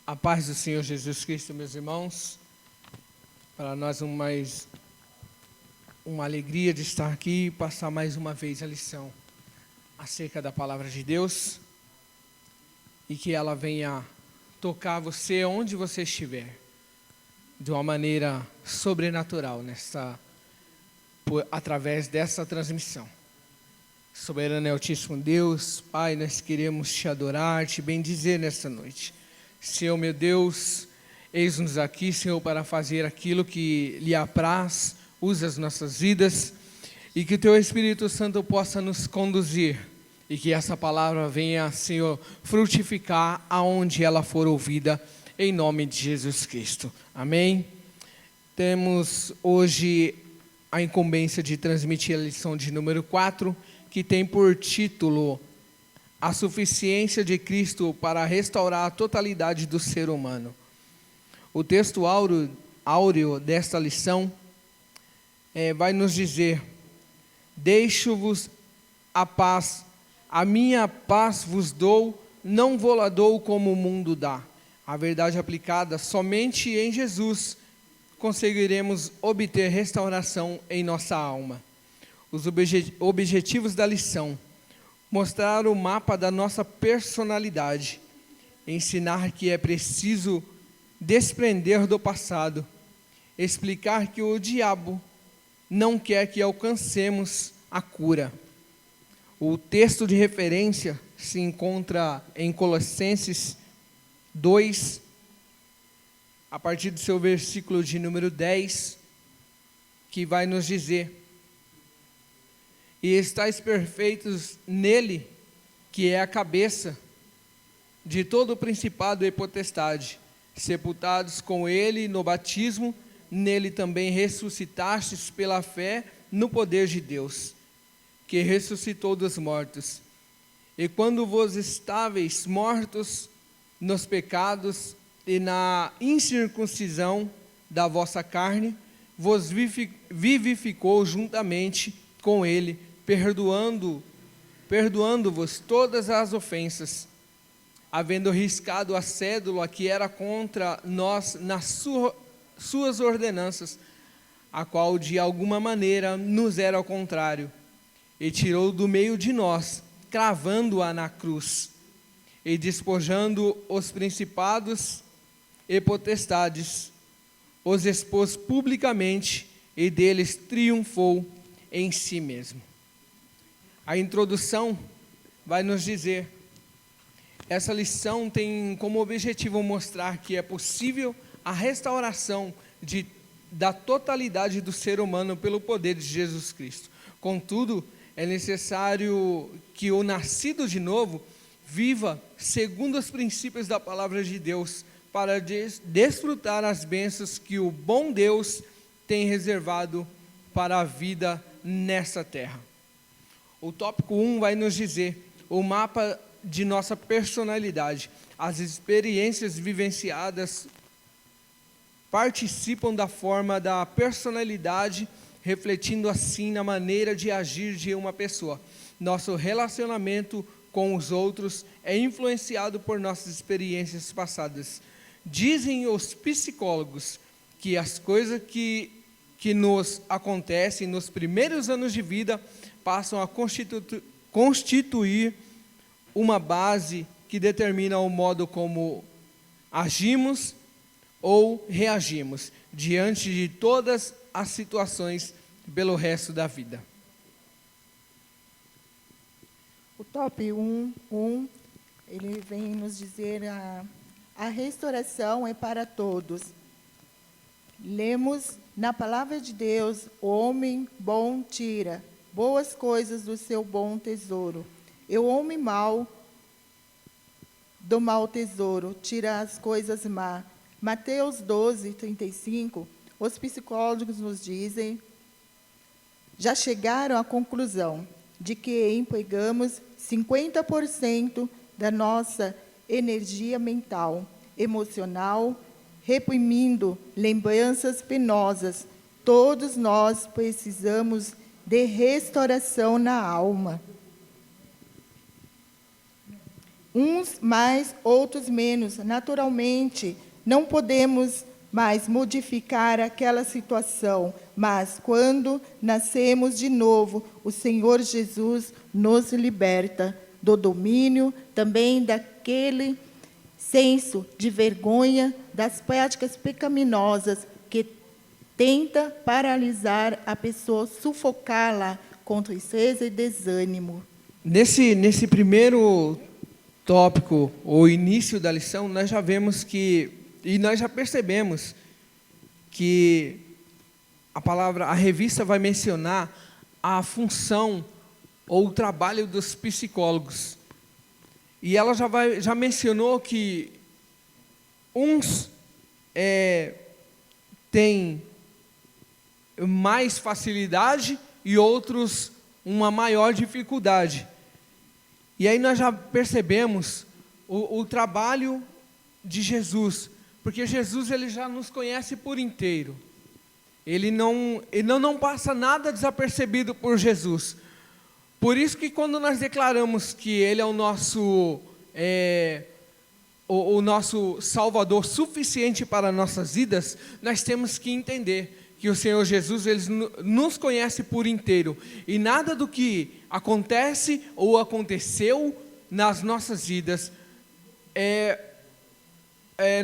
A paz do Senhor Jesus Cristo, meus irmãos. Para nós uma alegria de estar aqui e passar mais uma vez a lição acerca da palavra de Deus e que ela venha tocar você onde você estiver, de uma maneira sobrenatural, através dessa transmissão. Soberano e Altíssimo Deus, Pai, nós queremos te adorar, te bendizer nesta noite. Senhor, meu Deus, eis-nos aqui, Senhor, para fazer aquilo que lhe apraz, usa as nossas vidas, e que o Teu Espírito Santo possa nos conduzir, e que essa palavra venha, Senhor, frutificar aonde ela for ouvida, em nome de Jesus Cristo. Amém? Temos hoje a incumbência de transmitir a lição de número 4, que tem por título a suficiência de Cristo para restaurar a totalidade do ser humano. O texto áureo desta lição vai nos dizer: deixo-vos a paz, a minha paz vos dou, não vou-la dou como o mundo dá. A verdade aplicada somente em Jesus conseguiremos obter restauração em nossa alma. Os objetivos da lição: mostrar o mapa da nossa personalidade, ensinar que é preciso desprender do passado, explicar que o diabo não quer que alcancemos a cura. O texto de referência se encontra em Colossenses 2, a partir do seu versículo de número 10, que vai nos dizer: e estáis perfeitos nele, que é a cabeça de todo o principado e potestade, sepultados com ele no batismo, nele também ressuscitastes pela fé no poder de Deus, que ressuscitou dos mortos. E quando vos estáveis mortos nos pecados e na incircuncisão da vossa carne, vos vivificou juntamente com ele, perdoando-vos todas as ofensas, havendo riscado a cédula que era contra nós nas suas ordenanças, a qual de alguma maneira nos era ao contrário, e tirou do meio de nós, cravando-a na cruz, e despojando os principados e potestades, os expôs publicamente, e deles triunfou em si mesmo. A introdução vai nos dizer: essa lição tem como objetivo mostrar que é possível a restauração da totalidade do ser humano pelo poder de Jesus Cristo. Contudo, é necessário que o nascido de novo viva segundo os princípios da palavra de Deus, para desfrutar as bênçãos que o bom Deus tem reservado para a vida nessa terra. O tópico 1 vai nos dizer o mapa de nossa personalidade. As experiências vivenciadas participam da forma da personalidade, refletindo assim na maneira de agir de uma pessoa. Nosso relacionamento com os outros é influenciado por nossas experiências passadas. Dizem os psicólogos que as coisas que nos acontecem nos primeiros anos de vida passam a constituir uma base que determina o modo como agimos ou reagimos diante de todas as situações pelo resto da vida. O top 1, ele vem nos dizer a restauração é para todos. Lemos na palavra de Deus: o homem bom tira boas coisas do seu bom tesouro, e o homem mau do mau tesouro tira as coisas má. Mateus 12, 35, os psicólogos nos dizem, já chegaram à conclusão de que empregamos 50% da nossa energia mental, emocional, reprimindo lembranças penosas. Todos nós precisamos de restauração na alma. uns mais, outros menos. Naturalmente, não podemos mais modificar aquela situação, mas quando nascemos de novo, o Senhor Jesus nos liberta do domínio, também daquele senso de vergonha, das práticas pecaminosas que tenta paralisar a pessoa, sufocá-la com tristeza e desânimo. Nesse primeiro tópico, o início da lição, nós já vemos que, e nós já percebemos que a revista vai mencionar a função ou o trabalho dos psicólogos. E ela já mencionou que uns têm mais facilidade e outros uma maior dificuldade. E aí nós já percebemos o trabalho de Jesus, porque Jesus ele já nos conhece por inteiro. Ele não passa nada desapercebido por Jesus. Por isso que quando nós declaramos que Ele é o nosso Salvador suficiente para nossas vidas, nós temos que entender que o Senhor Jesus ele nos conhece por inteiro. E nada do que acontece ou aconteceu nas nossas vidas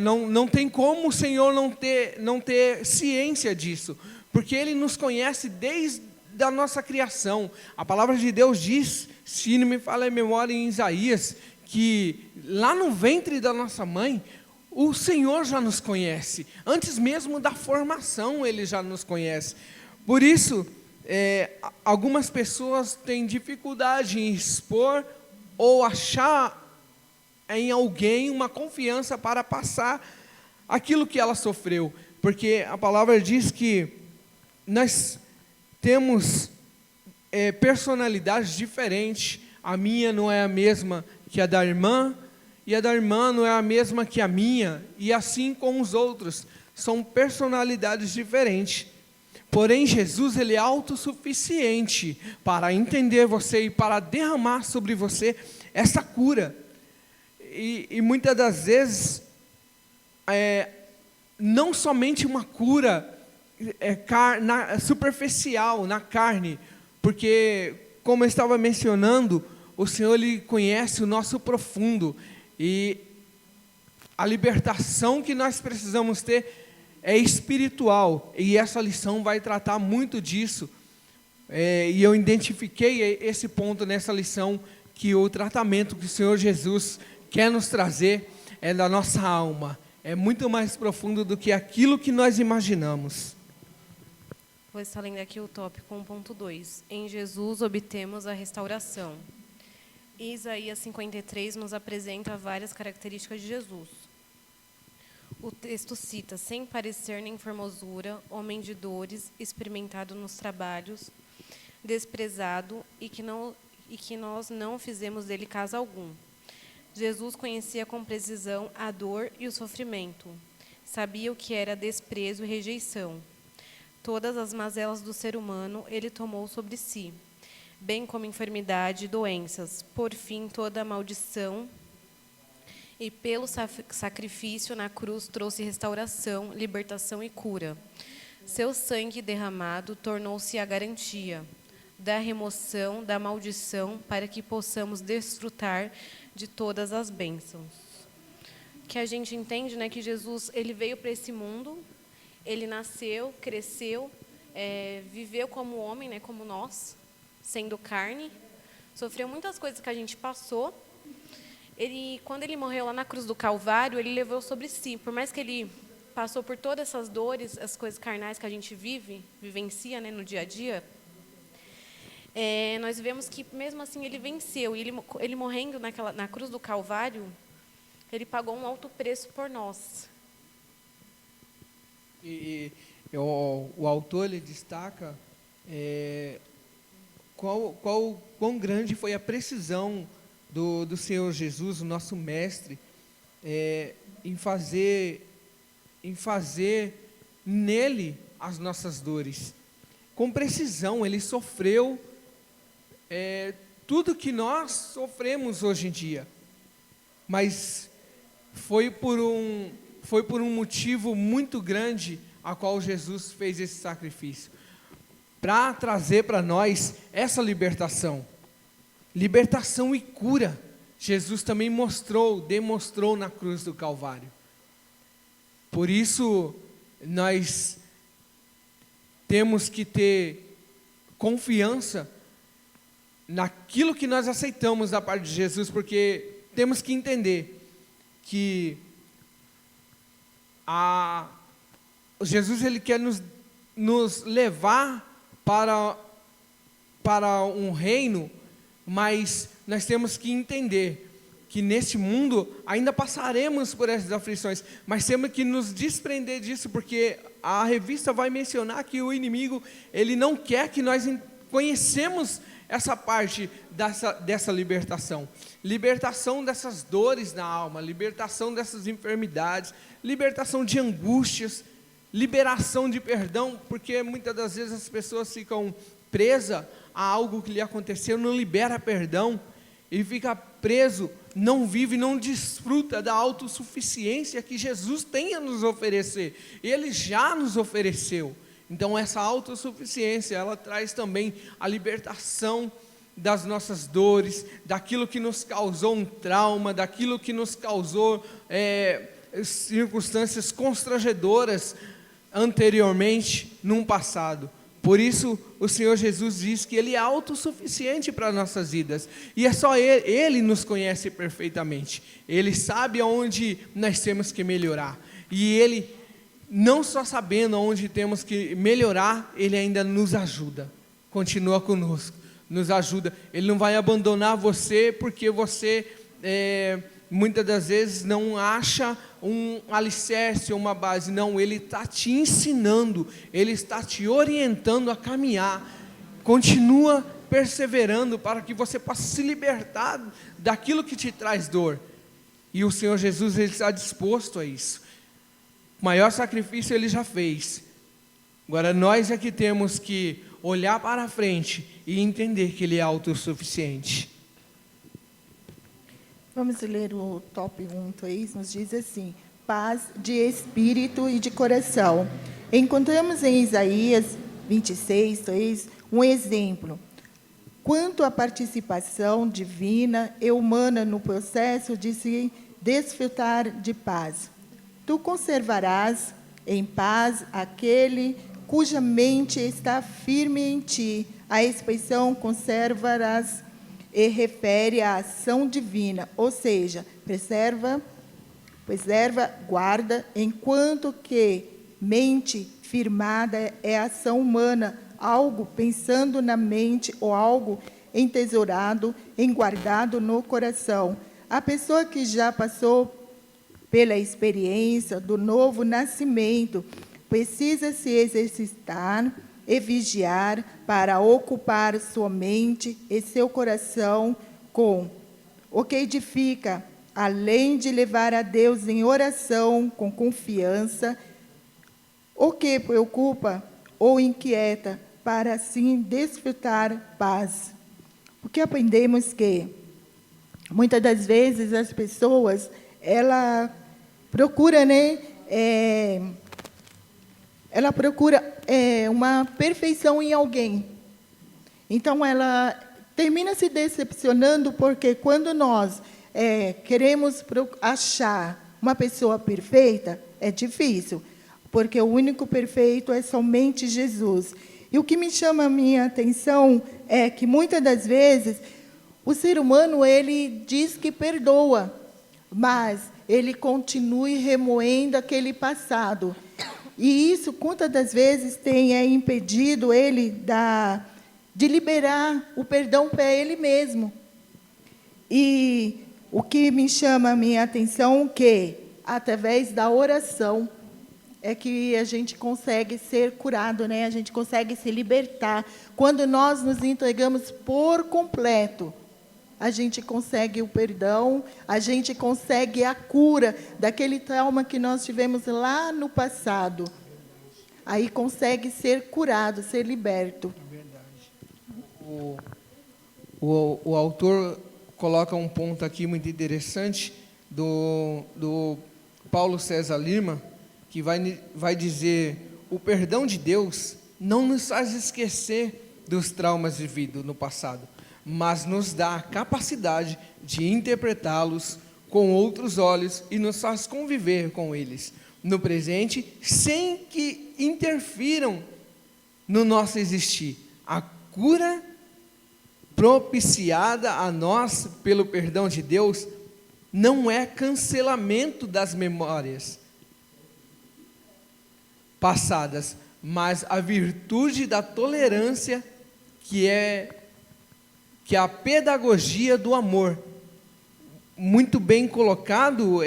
não tem como o Senhor não ter ciência disso, porque Ele nos conhece desde a nossa criação. A palavra de Deus diz, se não me falha a memória, em Isaías, que lá no ventre da nossa mãe, o Senhor já nos conhece. Antes mesmo da formação, Ele já nos conhece. Por isso, algumas pessoas têm dificuldade em expor ou achar em alguém uma confiança para passar aquilo que ela sofreu. Porque a palavra diz que nós temos personalidades diferentes. A minha não é a mesma que a da irmã, e a da irmã não é a mesma que a minha, e assim com os outros. São personalidades diferentes. Porém, Jesus ele é autossuficiente para entender você e para derramar sobre você essa cura. E muitas das vezes, não somente uma cura superficial, na carne, porque, como eu estava mencionando, o Senhor ele conhece o nosso profundo, e a libertação que nós precisamos ter é espiritual, e essa lição vai tratar muito disso, e eu identifiquei esse ponto nessa lição, que o tratamento que o Senhor Jesus quer nos trazer é da nossa alma, é muito mais profundo do que aquilo que nós imaginamos. Vou estar lendo aqui o tópico 1.2. Em Jesus obtemos a restauração. Isaías 53 nos apresenta várias características de Jesus. O texto cita, sem parecer nem formosura, homem de dores, experimentado nos trabalhos, desprezado e que nós não fizemos dele caso algum. Jesus conhecia com precisão a dor e o sofrimento. Sabia o que era desprezo e rejeição. Todas as mazelas do ser humano ele tomou sobre si, bem como enfermidade e doenças. Por fim, toda a maldição, e pelo sacrifício na cruz trouxe restauração, libertação e cura. Seu sangue derramado tornou-se a garantia da remoção da maldição para que possamos desfrutar de todas as bênçãos. Que a gente entende, né, que Jesus ele veio para esse mundo, ele nasceu, cresceu, viveu como homem, né, como nós, sendo carne, sofreu muitas coisas que a gente passou. Quando ele morreu lá na cruz do Calvário, ele levou sobre si, por mais que ele passou por todas essas dores, as coisas carnais que a gente vivencia, né, no dia a dia, nós vemos que mesmo assim ele venceu, e ele morrendo na cruz do Calvário, ele pagou um alto preço por nós. O autor ele destaca quão grande foi a precisão do Senhor Jesus, o nosso mestre, em fazer nele as nossas dores. Com precisão, ele sofreu tudo que nós sofremos hoje em dia. mas foi por um motivo muito grande a qual Jesus fez esse sacrifício, para trazer para nós essa libertação e cura. Jesus também demonstrou na cruz do Calvário. Por isso, nós temos que ter confiança naquilo que nós aceitamos da parte de Jesus, porque temos que entender que Jesus ele quer nos levar para um reino, mas nós temos que entender que neste mundo ainda passaremos por essas aflições, mas temos que nos desprender disso, porque a revista vai mencionar que o inimigo, ele não quer que nós conhecemos essa parte dessa libertação dessas dores na alma, libertação dessas enfermidades, libertação de angústias, liberação de perdão, porque muitas das vezes as pessoas ficam presas a algo que lhe aconteceu, não libera perdão, e fica preso, não vive, não desfruta da autossuficiência que Jesus tem a nos oferecer. Ele já nos ofereceu. Então essa autossuficiência, ela traz também a libertação das nossas dores, daquilo que nos causou um trauma, daquilo que nos causou circunstâncias constrangedoras anteriormente, num passado. Por isso, o Senhor Jesus diz que Ele é autossuficiente para as nossas vidas. E é só Ele nos conhece perfeitamente. Ele sabe aonde nós temos que melhorar. E Ele, não só sabendo aonde temos que melhorar, Ele ainda nos ajuda. Continua conosco, nos ajuda. Ele não vai abandonar você porque você muitas das vezes não acha um alicerce ou uma base. Não, Ele está te ensinando, Ele está te orientando a caminhar. Continua perseverando para que você possa se libertar daquilo que te traz dor. E o Senhor Jesus, Ele está disposto a isso. O maior sacrifício Ele já fez. Agora nós é que temos que olhar para frente e entender que Ele é autossuficiente. Vamos ler o top 1, 3, nos diz assim: paz de espírito e de coração. Encontramos em Isaías 26, 3, um exemplo. Quanto à participação divina e humana no processo de se desfrutar de paz. Tu conservarás em paz aquele cuja mente está firme em ti. A expressão conservarás e refere à ação divina, ou seja, preserva, guarda, enquanto que mente firmada é ação humana, algo pensando na mente ou algo entesourado, enguardado no coração. A pessoa que já passou pela experiência do novo nascimento precisa se exercitar e vigiar para ocupar sua mente e seu coração com o que edifica, além de levar a Deus em oração com confiança, o que preocupa ou inquieta, para assim desfrutar paz. Porque aprendemos que, muitas das vezes, as pessoas, ela procura, ela procura uma perfeição em alguém. Então, ela termina se decepcionando, porque quando nós queremos achar uma pessoa perfeita, é difícil, porque o único perfeito é somente Jesus. E o que me chama a minha atenção é que, muitas das vezes, o ser humano, ele diz que perdoa, mas ele continua remoendo aquele passado. E isso, quantas das vezes, tem impedido ele de liberar o perdão para ele mesmo. E o que me chama a minha atenção é que, através da oração, é que a gente consegue ser curado, a gente consegue se libertar. Quando nós nos entregamos por completo, a gente consegue o perdão, a gente consegue a cura daquele trauma que nós tivemos lá no passado. Aí consegue ser curado, ser liberto. É verdade. O autor coloca um ponto aqui muito interessante, do Paulo César Lima, que vai dizer: o perdão de Deus não nos faz esquecer dos traumas vividos no passado, mas nos dá a capacidade de interpretá-los com outros olhos e nos faz conviver com eles no presente, sem que interfiram no nosso existir. A cura propiciada a nós pelo perdão de Deus não é cancelamento das memórias passadas, mas a virtude da tolerância, que é a pedagogia do amor. Muito bem colocado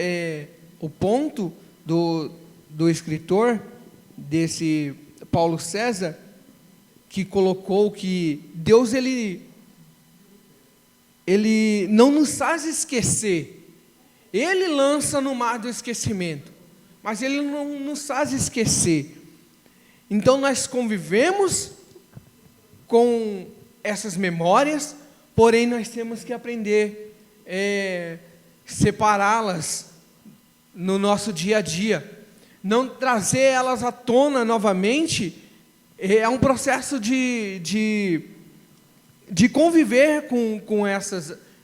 o ponto do escritor, desse Paulo César, que colocou que Deus ele não nos faz esquecer. Ele lança no mar do esquecimento, mas Ele não nos faz esquecer. Então nós convivemos com essas memórias, porém nós temos que aprender separá-las no nosso dia a dia. Não trazer elas à tona novamente é um processo de conviver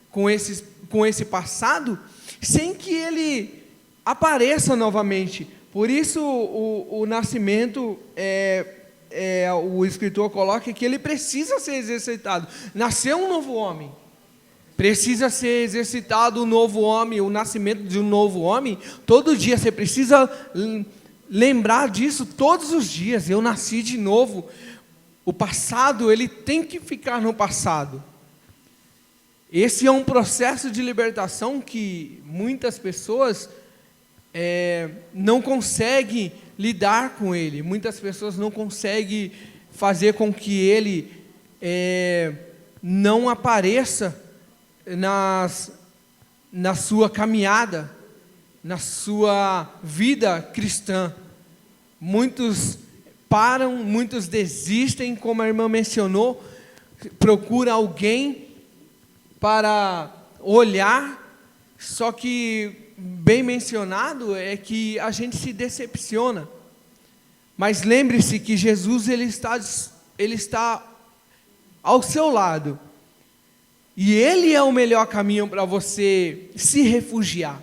com esse passado, sem que ele apareça novamente. Por isso o nascimento, o escritor coloca que ele precisa ser exercitado. Nasceu um novo homem, precisa ser exercitado um novo homem, o nascimento de um novo homem. Todo dia você precisa lembrar disso, todos os dias. Eu nasci de novo. O passado, ele tem que ficar no passado. Esse é um processo de libertação que muitas pessoas não conseguem lidar com ele. Muitas pessoas não conseguem fazer com que ele não apareça na sua caminhada, na sua vida cristã. Muitos param, muitos desistem, como a irmã mencionou, procura alguém para olhar, só que, bem mencionado, é que a gente se decepciona. Mas lembre-se que Jesus ele está ao seu lado, e Ele é o melhor caminho para você se refugiar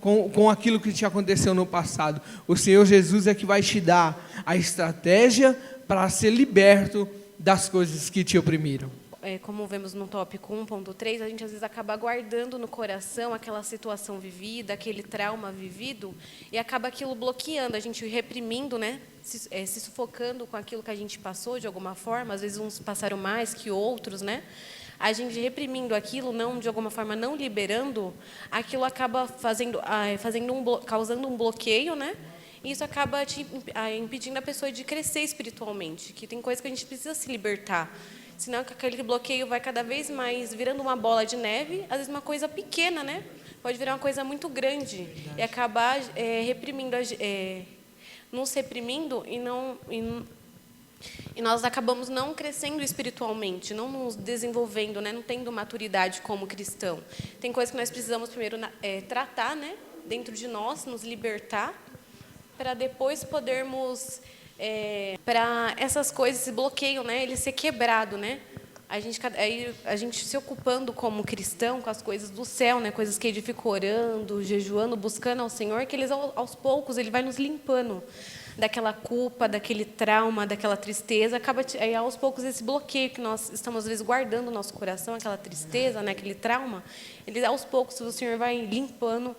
com aquilo que te aconteceu no passado. O Senhor Jesus é que vai te dar a estratégia para ser liberto das coisas que te oprimiram. Como vemos no tópico 1.3, a gente às vezes acaba guardando no coração aquela situação vivida, aquele trauma vivido, e acaba aquilo bloqueando, a gente reprimindo, né? Se sufocando com aquilo que a gente passou de alguma forma. Às vezes uns passaram mais que outros, né? A gente reprimindo aquilo, não de alguma forma não liberando, aquilo acaba causando um bloqueio, né? E isso acaba impedindo a pessoa de crescer espiritualmente, que tem coisas que a gente precisa se libertar. Senão aquele bloqueio vai cada vez mais virando uma bola de neve, às vezes uma coisa pequena, né? Pode virar uma coisa muito grande. Verdade. E acabar reprimindo, nos reprimindo e nós acabamos não crescendo espiritualmente, não nos desenvolvendo, né? Não tendo maturidade como cristão. Tem coisas que nós precisamos primeiro tratar, né? Dentro de nós, nos libertar, para depois podermos... para essas coisas, esse bloqueio, né, ele ser quebrado, né? A gente se ocupando como cristão com as coisas do céu, né, coisas que ele fica orando, jejuando, buscando ao Senhor, que eles aos poucos ele vai nos limpando daquela culpa, daquele trauma, daquela tristeza. Acaba aos poucos esse bloqueio que nós estamos às vezes guardando no nosso coração, aquela tristeza, né, aquele trauma, ele aos poucos o Senhor vai limpando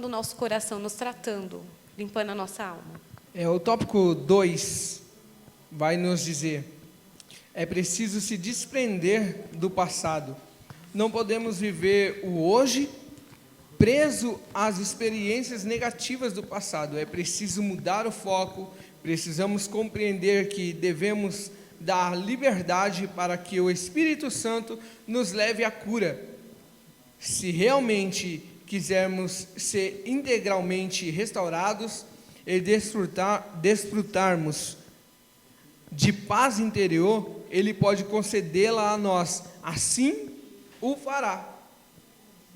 o nosso coração, nos tratando, limpando a nossa alma. O tópico 2 vai nos dizer: é preciso se desprender do passado. Não podemos viver o hoje preso às experiências negativas do passado. É preciso mudar o foco, precisamos compreender que devemos dar liberdade para que o Espírito Santo nos leve à cura. Se realmente quisermos ser integralmente restaurados e desfrutarmos de paz interior, Ele pode concedê-la a nós. Assim o fará.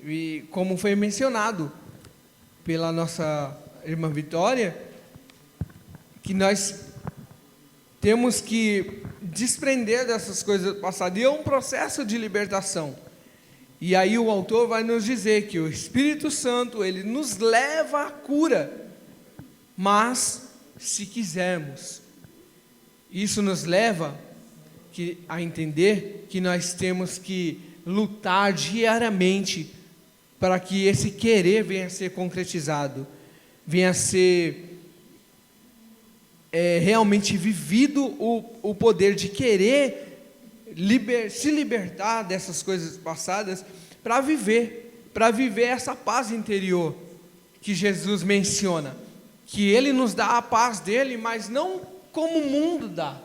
E como foi mencionado pela nossa irmã Vitória, que nós temos que desprender dessas coisas passadas. E é um processo de libertação. E aí o autor vai nos dizer que o Espírito Santo, ele nos leva à cura. Mas, se quisermos, isso nos leva a entender que nós temos que lutar diariamente para que esse querer venha a ser concretizado, venha a ser realmente vivido o poder de querer se libertar dessas coisas passadas para viver essa paz interior que Jesus menciona, que Ele nos dá a paz dEle, mas não como o mundo dá,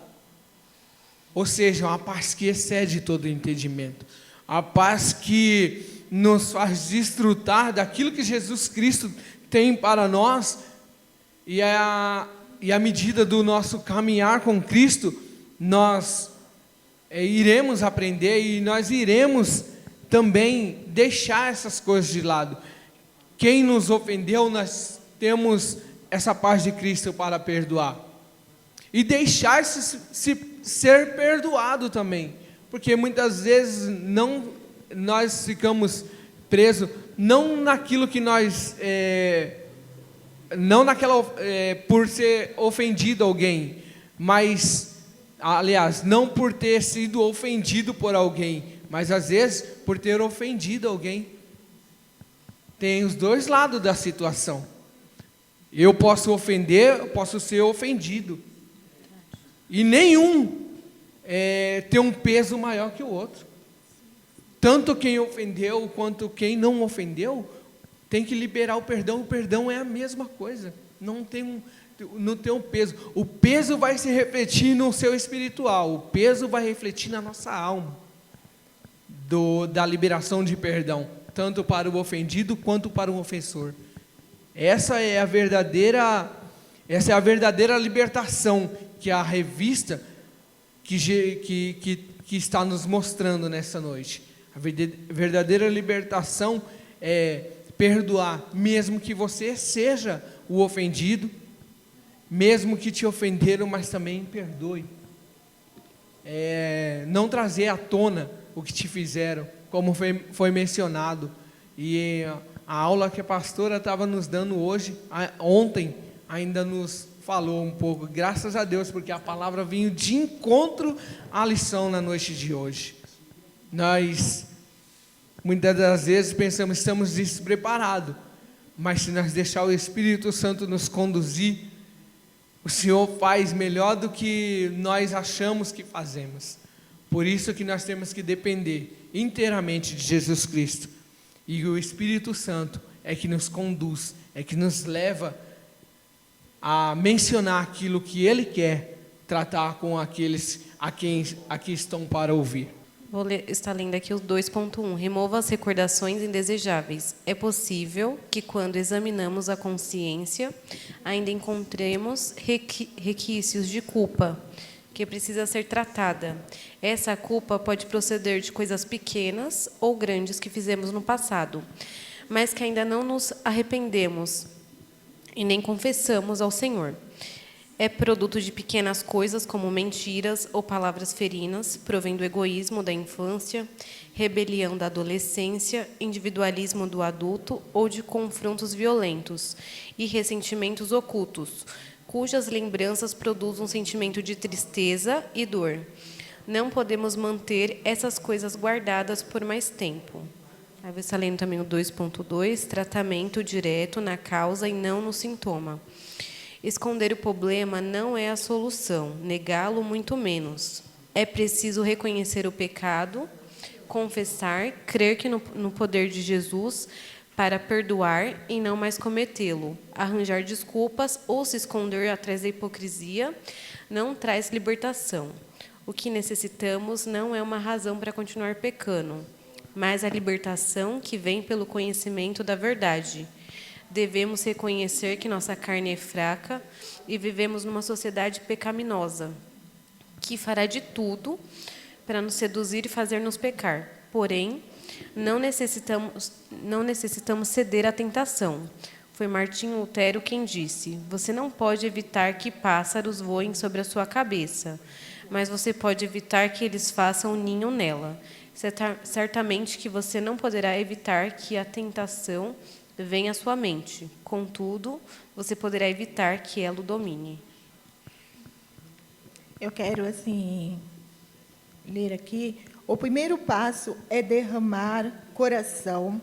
ou seja, uma paz que excede todo o entendimento, a paz que nos faz desfrutar daquilo que Jesus Cristo tem para nós, e à medida do nosso caminhar com Cristo, nós iremos aprender e nós iremos também deixar essas coisas de lado. Quem nos ofendeu, nós temos essa paz de Cristo para perdoar. E deixar-se ser perdoado também. Porque muitas vezes nós ficamos presos, não naquilo que nós... não por ser ofendido alguém, mas, aliás, não por ter sido ofendido por alguém, mas às vezes por ter ofendido alguém. Tem os dois lados da situação. Eu posso ofender, eu posso ser ofendido. E nenhum tem um peso maior que o outro. Tanto quem ofendeu quanto quem não ofendeu tem que liberar o perdão é a mesma coisa, não tem um peso. O peso vai se refletir no seu espiritual, o peso vai refletir na nossa alma, da liberação de perdão, tanto para o ofendido quanto para o ofensor. Essa é a verdadeira libertação que a revista que está nos mostrando nessa noite. A verdadeira libertação é perdoar, mesmo que você seja o ofendido, mesmo que te ofenderam, mas também perdoe. Não trazer à tona o que te fizeram, como foi mencionado. E a aula que a pastora estava nos dando ontem, ainda nos falou um pouco, graças a Deus, porque a palavra veio de encontro à lição na noite de hoje. Nós, muitas das vezes, pensamos que estamos despreparados, mas se nós deixar o Espírito Santo nos conduzir, o Senhor faz melhor do que nós achamos que fazemos. Por isso que nós temos que depender inteiramente de Jesus Cristo. E o Espírito Santo é que nos conduz, é que nos leva a mencionar aquilo que Ele quer tratar com aqueles a quem aqui estão para ouvir. Está lendo aqui o 2.1. Remova as recordações indesejáveis. É possível que, quando examinamos a consciência, ainda encontremos requisitos de culpa, que precisa ser tratada. Essa culpa pode proceder de coisas pequenas ou grandes que fizemos no passado, mas que ainda não nos arrependemos e nem confessamos ao Senhor. É produto de pequenas coisas, como mentiras ou palavras ferinas, provém do egoísmo da infância, rebelião da adolescência, individualismo do adulto ou de confrontos violentos e ressentimentos ocultos, cujas lembranças produzem um sentimento de tristeza e dor. Não podemos manter essas coisas guardadas por mais tempo. Aí você está lendo também o 2.2, tratamento direto na causa e não no sintoma. Esconder o problema não é a solução, negá-lo muito menos. É preciso reconhecer o pecado, confessar, crer que no poder de Jesus para perdoar e não mais cometê-lo. Arranjar desculpas ou se esconder atrás da hipocrisia não traz libertação. O que necessitamos não é uma razão para continuar pecando, mas a libertação que vem pelo conhecimento da verdade. Devemos reconhecer que nossa carne é fraca e vivemos numa sociedade pecaminosa, que fará de tudo para nos seduzir e fazer-nos pecar. Porém, Não necessitamos ceder à tentação. Foi Martinho Lutero quem disse: você não pode evitar que pássaros voem sobre a sua cabeça, mas você pode evitar que eles façam um ninho nela. Certamente que você não poderá evitar que a tentação venha à sua mente. Contudo, você poderá evitar que ela o domine. Eu quero, assim, ler aqui. O primeiro passo é derramar coração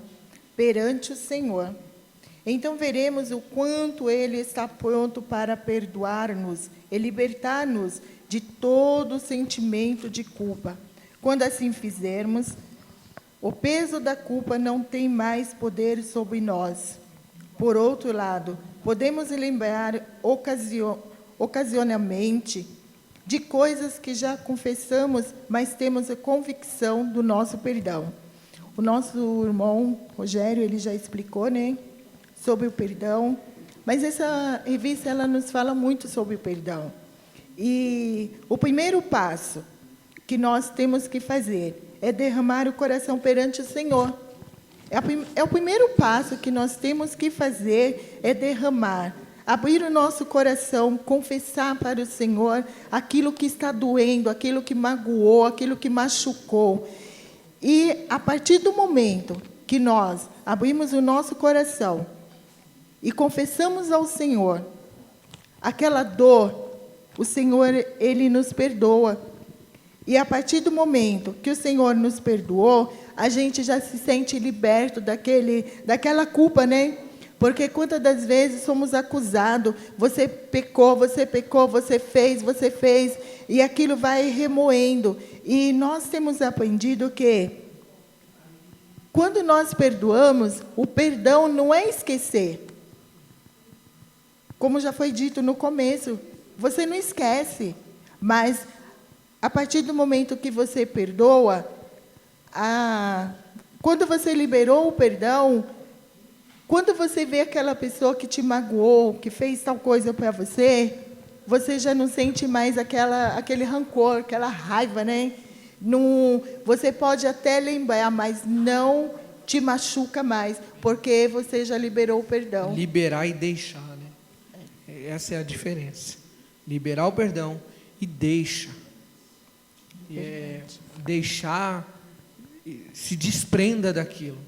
perante o Senhor. Então veremos o quanto Ele está pronto para perdoar-nos e libertar-nos de todo sentimento de culpa. Quando assim fizermos, o peso da culpa não tem mais poder sobre nós. Por outro lado, podemos lembrar ocasionalmente de coisas que já confessamos, mas temos a convicção do nosso perdão. O nosso irmão Rogério, ele já explicou, né, sobre o perdão, mas essa revista ela nos fala muito sobre o perdão. E o primeiro passo que nós temos que fazer é derramar o coração perante o Senhor. É o primeiro passo que nós temos que fazer, é derramar, abrir o nosso coração, confessar para o Senhor aquilo que está doendo, aquilo que magoou, aquilo que machucou. E, a partir do momento que nós abrimos o nosso coração e confessamos ao Senhor aquela dor, o Senhor, Ele nos perdoa. E, a partir do momento que o Senhor nos perdoou, a gente já se sente liberto daquela culpa, né? Porque quantas das vezes somos acusados, você pecou, você fez, e aquilo vai remoendo. E nós temos aprendido que, quando nós perdoamos, o perdão não é esquecer. Como já foi dito no começo, você não esquece, mas, a partir do momento que você perdoa, quando você liberou o perdão, quando você vê aquela pessoa que te magoou, que fez tal coisa para você, você já não sente mais aquele rancor, aquela raiva, né? Não, você pode até lembrar, mas não te machuca mais, porque você já liberou o perdão. Liberar e deixar, né? Essa é a diferença. Liberar o perdão e deixa. Deixar, se desprenda daquilo.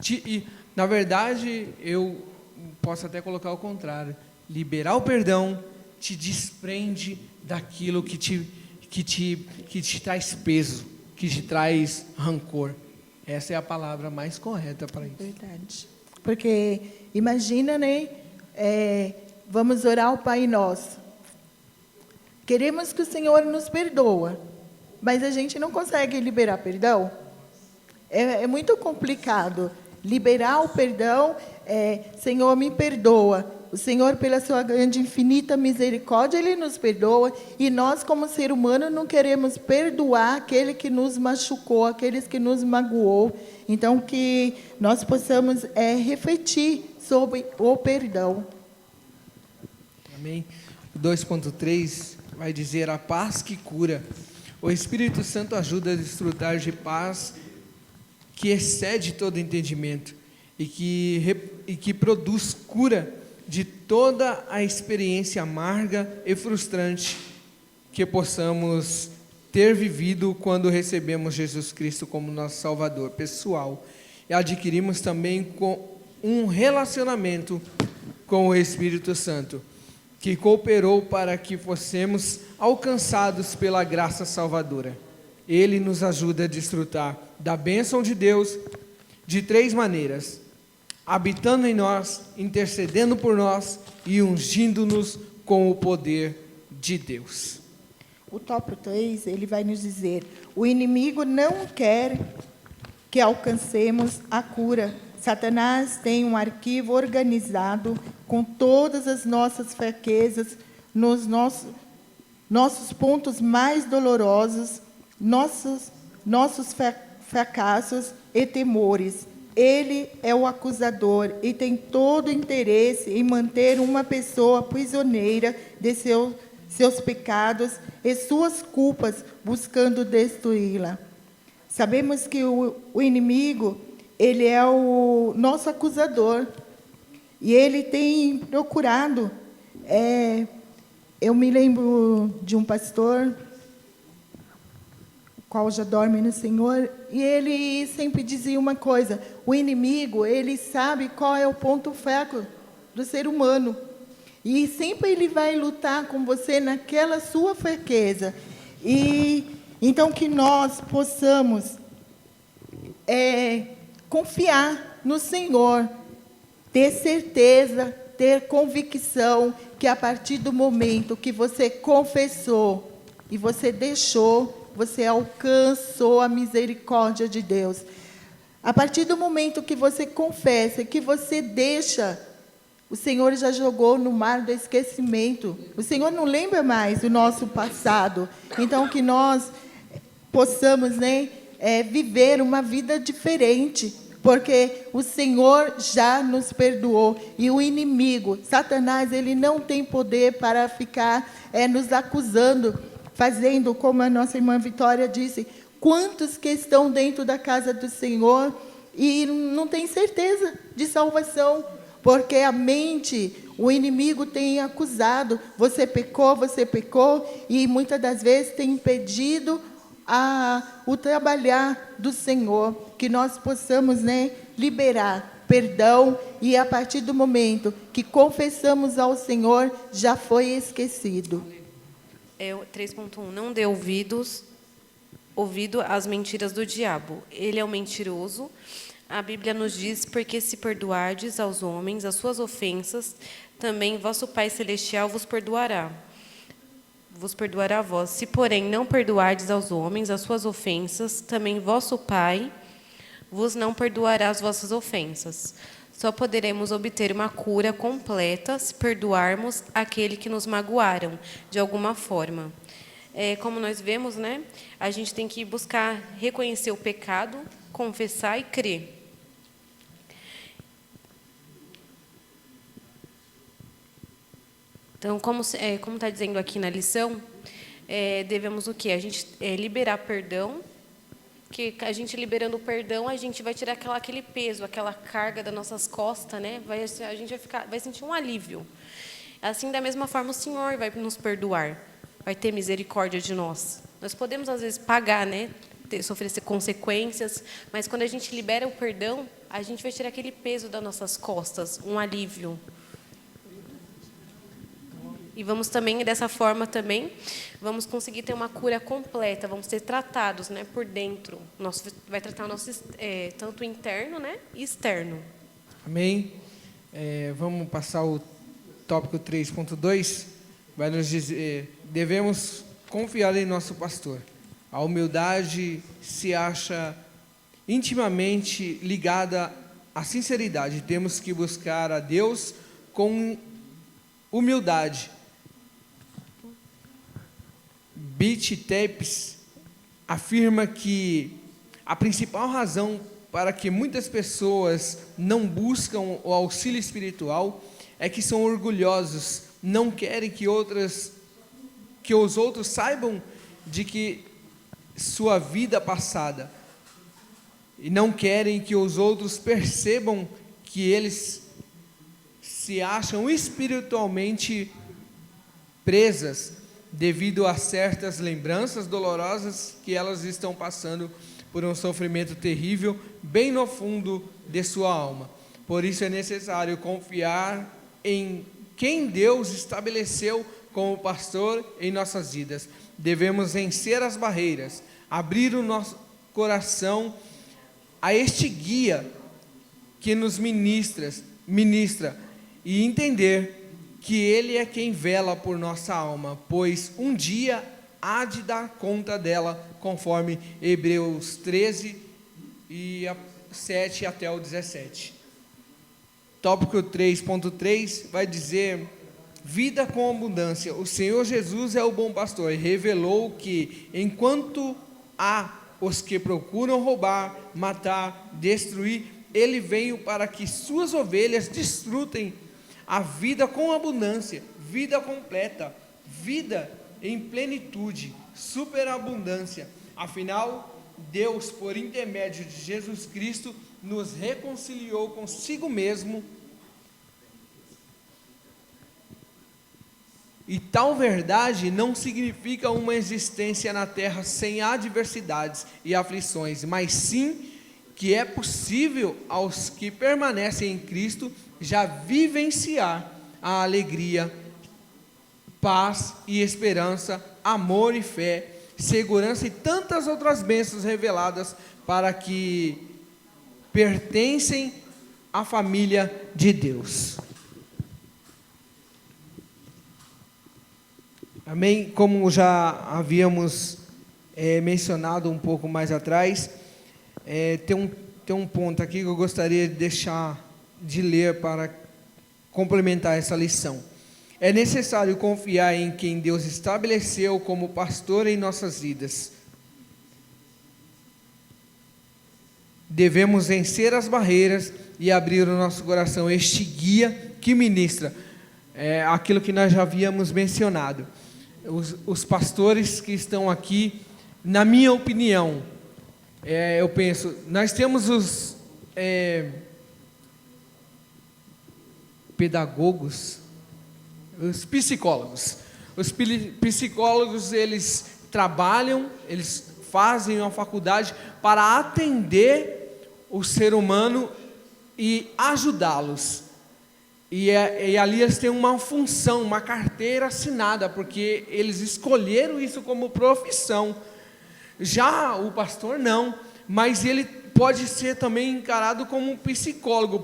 E, na verdade, eu posso até colocar o contrário. Liberar o perdão te desprende daquilo que te traz peso, que te traz rancor. Essa é a palavra mais correta para isso. Verdade. Porque, imagina, né? Vamos orar ao Pai Nosso. Queremos que o Senhor nos perdoe, mas a gente não consegue liberar perdão. É muito complicado. Liberar o perdão, Senhor, me perdoa. O Senhor, pela sua grande e infinita misericórdia, Ele nos perdoa. E nós, como ser humano, não queremos perdoar aquele que nos machucou, aqueles que nos magoou. Então, que nós possamos refletir sobre o perdão. Amém. O 2.3 vai dizer: a paz que cura. O Espírito Santo ajuda a desfrutar de paz que excede todo entendimento e que produz cura de toda a experiência amarga e frustrante que possamos ter vivido quando recebemos Jesus Cristo como nosso Salvador pessoal e adquirimos também com um relacionamento com o Espírito Santo, que cooperou para que fossemos alcançados pela graça salvadora. Ele nos ajuda a desfrutar da bênção de Deus de 3 maneiras: habitando em nós, intercedendo por nós e ungindo-nos com o poder de Deus. O tópico 3, ele vai nos dizer: o inimigo não quer que alcancemos a cura. Satanás tem um arquivo organizado com todas as nossas fraquezas, nos nossos pontos mais dolorosos, nossos fracassos e temores. Ele é o acusador e tem todo o interesse em manter uma pessoa prisioneira de seus pecados e suas culpas, buscando destruí-la. Sabemos que o inimigo, ele é o nosso acusador. E ele tem procurado. Eu me lembro de um pastor, o qual já dorme no Senhor, e ele sempre dizia uma coisa: o inimigo, ele sabe qual é o ponto fraco do ser humano. E sempre ele vai lutar com você naquela sua fraqueza. E então que nós possamos confiar no Senhor, ter certeza, ter convicção que a partir do momento que você confessou e você deixou, você alcançou a misericórdia de Deus. A partir do momento que você confessa, que você deixa, o Senhor já jogou no mar do esquecimento. O Senhor não lembra mais do nosso passado. Então, que nós possamos, viver uma vida diferente, porque o Senhor já nos perdoou. E o inimigo, Satanás, ele não tem poder para ficar nos acusando, fazendo, como a nossa irmã Vitória disse, quantos que estão dentro da casa do Senhor e não têm certeza de salvação, porque a mente, o inimigo tem acusado, você pecou, e muitas das vezes tem impedido o trabalhar do Senhor, que nós possamos liberar perdão, e a partir do momento que confessamos ao Senhor, já foi esquecido. 3.1, não dê ouvido às mentiras do diabo. Ele é um mentiroso. A Bíblia nos diz: porque se perdoardes aos homens as suas ofensas, também vosso Pai Celestial vos perdoará a vós. Se, porém, não perdoardes aos homens as suas ofensas, também vosso Pai vos não perdoará as vossas ofensas. Só poderemos obter uma cura completa se perdoarmos aquele que nos magoaram, de alguma forma. Como nós vemos, a gente tem que buscar reconhecer o pecado, confessar e crer. Então, como está dizendo aqui na lição, devemos o quê? A gente liberar perdão, porque a gente liberando o perdão, a gente vai tirar aquele peso, aquela carga das nossas costas, a gente vai sentir um alívio. Assim, da mesma forma, o Senhor vai nos perdoar, vai ter misericórdia de nós. Nós podemos, às vezes, pagar, sofrer consequências, mas quando a gente libera o perdão, a gente vai tirar aquele peso das nossas costas, um alívio. E vamos também, dessa forma também, vamos conseguir ter uma cura completa, vamos ser tratados por dentro. Vai tratar o nosso tanto interno e externo. Amém? Vamos passar o tópico 3.2. Vai nos dizer: devemos confiar em nosso pastor. A humildade se acha intimamente ligada à sinceridade. Temos que buscar a Deus com humildade. Beach Tapes afirma que a principal razão para que muitas pessoas não buscam o auxílio espiritual é que são orgulhosos, não querem que os outros saibam de que sua vida passada, e não querem que os outros percebam que eles se acham espiritualmente presas devido a certas lembranças dolorosas que elas estão passando por um sofrimento terrível bem no fundo de sua alma. Por isso é necessário confiar em quem Deus estabeleceu como pastor em nossas vidas. Devemos vencer as barreiras, abrir o nosso coração a este guia que nos ministra e entender que Ele é quem vela por nossa alma, pois um dia há de dar conta dela, conforme Hebreus 13, 7 até o 17. Tópico 3.3 vai dizer: vida com abundância. O Senhor Jesus é o bom pastor e revelou que, enquanto há os que procuram roubar, matar, destruir, Ele veio para que suas ovelhas desfrutem a vida com abundância, vida completa, vida em plenitude, superabundância. Afinal, Deus, por intermédio de Jesus Cristo, nos reconciliou consigo mesmo. E tal verdade não significa uma existência na terra sem adversidades e aflições, mas sim que é possível aos que permanecem em Cristo já vivenciar a alegria, paz e esperança, amor e fé, segurança e tantas outras bênçãos reveladas para que pertencem à família de Deus. Amém? Como já havíamos mencionado um pouco mais atrás, tem um ponto aqui que eu gostaria de deixar de ler para complementar essa lição. É necessário confiar em quem Deus estabeleceu como pastor em nossas vidas. Devemos vencer as barreiras e abrir o nosso coração a este guia que ministra aquilo que nós já havíamos mencionado. Os pastores que estão aqui, na minha opinião, eu penso, nós temos os pedagogos, os psicólogos. Os psicólogos, eles trabalham, eles fazem uma faculdade para atender o ser humano e ajudá-los. E ali eles têm uma função, uma carteira assinada, porque eles escolheram isso como profissão. Já o pastor não, mas ele pode ser também encarado como um psicólogo.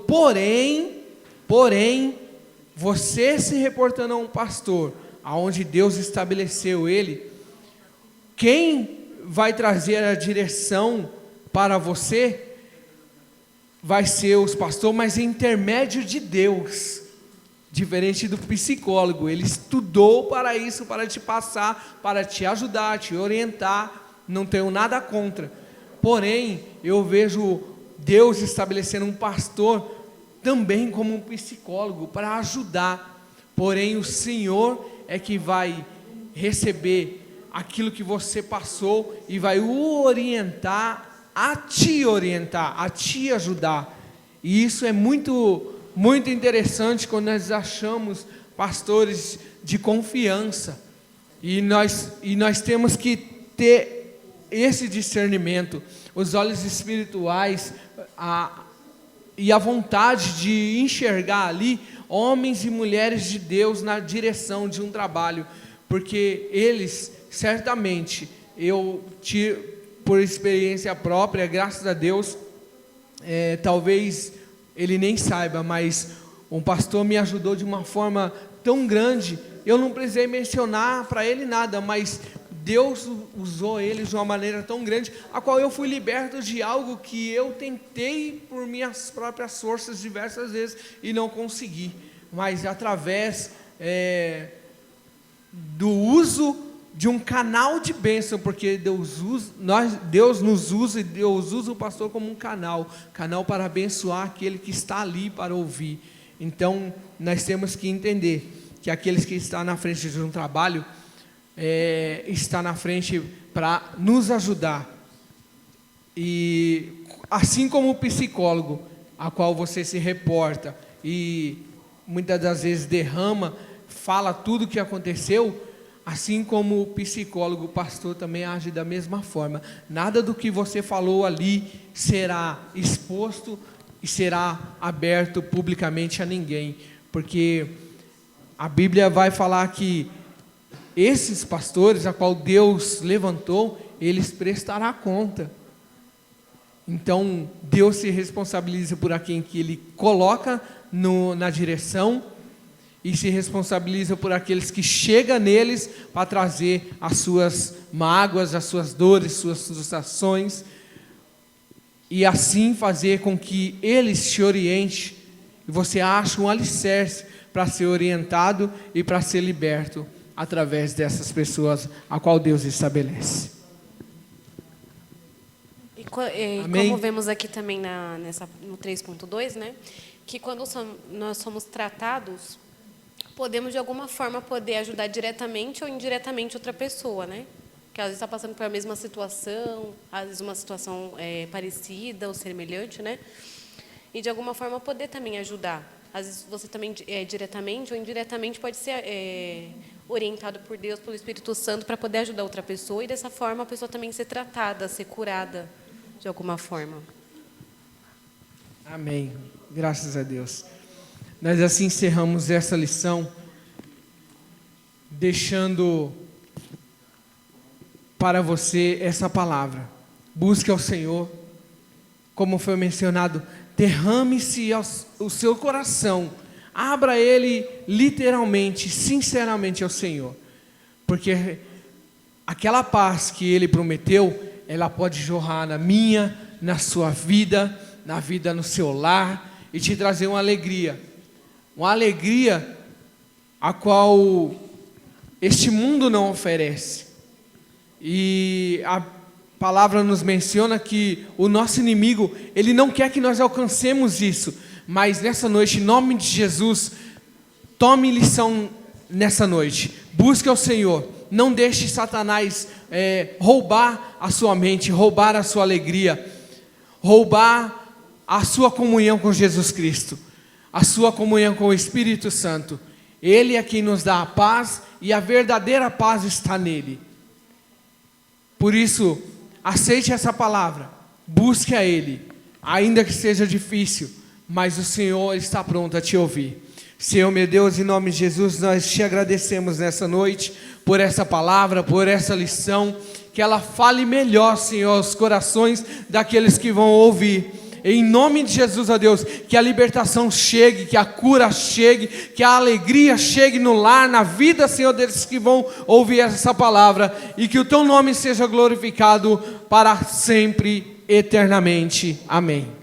Porém, você se reportando a um pastor, aonde Deus estabeleceu ele, quem vai trazer a direção para você vai ser os pastores, mas em intermédio de Deus, diferente do psicólogo. Ele estudou para isso, para te passar, para te ajudar, te orientar. Não tenho nada contra. Porém, eu vejo Deus estabelecendo um pastor também como um psicólogo para ajudar. Porém, o Senhor é que vai receber aquilo que você passou e vai o orientar, a te ajudar. E isso é muito, muito interessante quando nós achamos pastores de confiança. E nós temos que ter esse discernimento, os olhos espirituais, e a vontade de enxergar ali homens e mulheres de Deus na direção de um trabalho, porque eles, certamente, por experiência própria, graças a Deus, talvez ele nem saiba, mas um pastor me ajudou de uma forma tão grande, eu não precisei mencionar para ele nada, mas Deus usou ele de uma maneira tão grande, a qual eu fui liberto de algo que eu tentei por minhas próprias forças diversas vezes e não consegui, mas através do uso de um canal de bênção, porque Deus nos usa, e Deus usa o pastor como um canal para abençoar aquele que está ali para ouvir. Então nós temos que entender que aqueles que estão na frente de um trabalho está na frente para nos ajudar, e assim como o psicólogo, a qual você se reporta e muitas das vezes fala tudo o que aconteceu, assim como o psicólogo, o pastor também age da mesma forma. Nada do que você falou ali será exposto e será aberto publicamente a ninguém, porque a Bíblia vai falar que esses pastores, a qual Deus levantou, eles prestarão conta. Então, Deus se responsabiliza por quem que Ele coloca na direção, e se responsabiliza por aqueles que chegam neles para trazer as suas mágoas, as suas dores, suas frustrações, e assim fazer com que eles te orientem, e você ache um alicerce para ser orientado e para ser liberto através dessas pessoas a qual Deus estabelece. E como vemos aqui também no 3.2, né, que quando nós somos tratados, podemos de alguma forma ajudar diretamente ou indiretamente outra pessoa, né? que às vezes está passando pela mesma situação, às vezes uma situação parecida ou semelhante, né? E de alguma forma poder também ajudar. Às vezes você também diretamente ou indiretamente pode ser orientado por Deus, pelo Espírito Santo, para poder ajudar outra pessoa e dessa forma a pessoa também ser tratada, ser curada de alguma forma. Amém. Graças a Deus. Nós assim encerramos essa lição, deixando para você essa palavra. Busque ao Senhor, como foi mencionado, derrame-se o seu coração, abra ele literalmente, sinceramente ao Senhor, porque aquela paz que Ele prometeu, ela pode jorrar na minha, na sua vida, na vida no seu lar, e te trazer uma alegria a qual este mundo não oferece. E a palavra nos menciona que o nosso inimigo, ele não quer que nós alcancemos isso, mas nessa noite, em nome de Jesus, tome lição nessa noite, busque ao Senhor, não deixe Satanás roubar a sua mente, roubar a sua alegria, roubar a sua comunhão com Jesus Cristo, a sua comunhão com o Espírito Santo. Ele é quem nos dá a paz, e a verdadeira paz está nele. Por isso, aceite essa palavra, busque a Ele, ainda que seja difícil, mas o Senhor está pronto a te ouvir. Senhor, meu Deus, em nome de Jesus, nós te agradecemos nessa noite, por essa palavra, por essa lição, que ela fale melhor, Senhor, aos corações daqueles que vão ouvir. Em nome de Jesus, ó Deus, que a libertação chegue, que a cura chegue, que a alegria chegue no lar, na vida, Senhor, deles que vão ouvir essa palavra, e que o Teu nome seja glorificado para sempre, eternamente. Amém.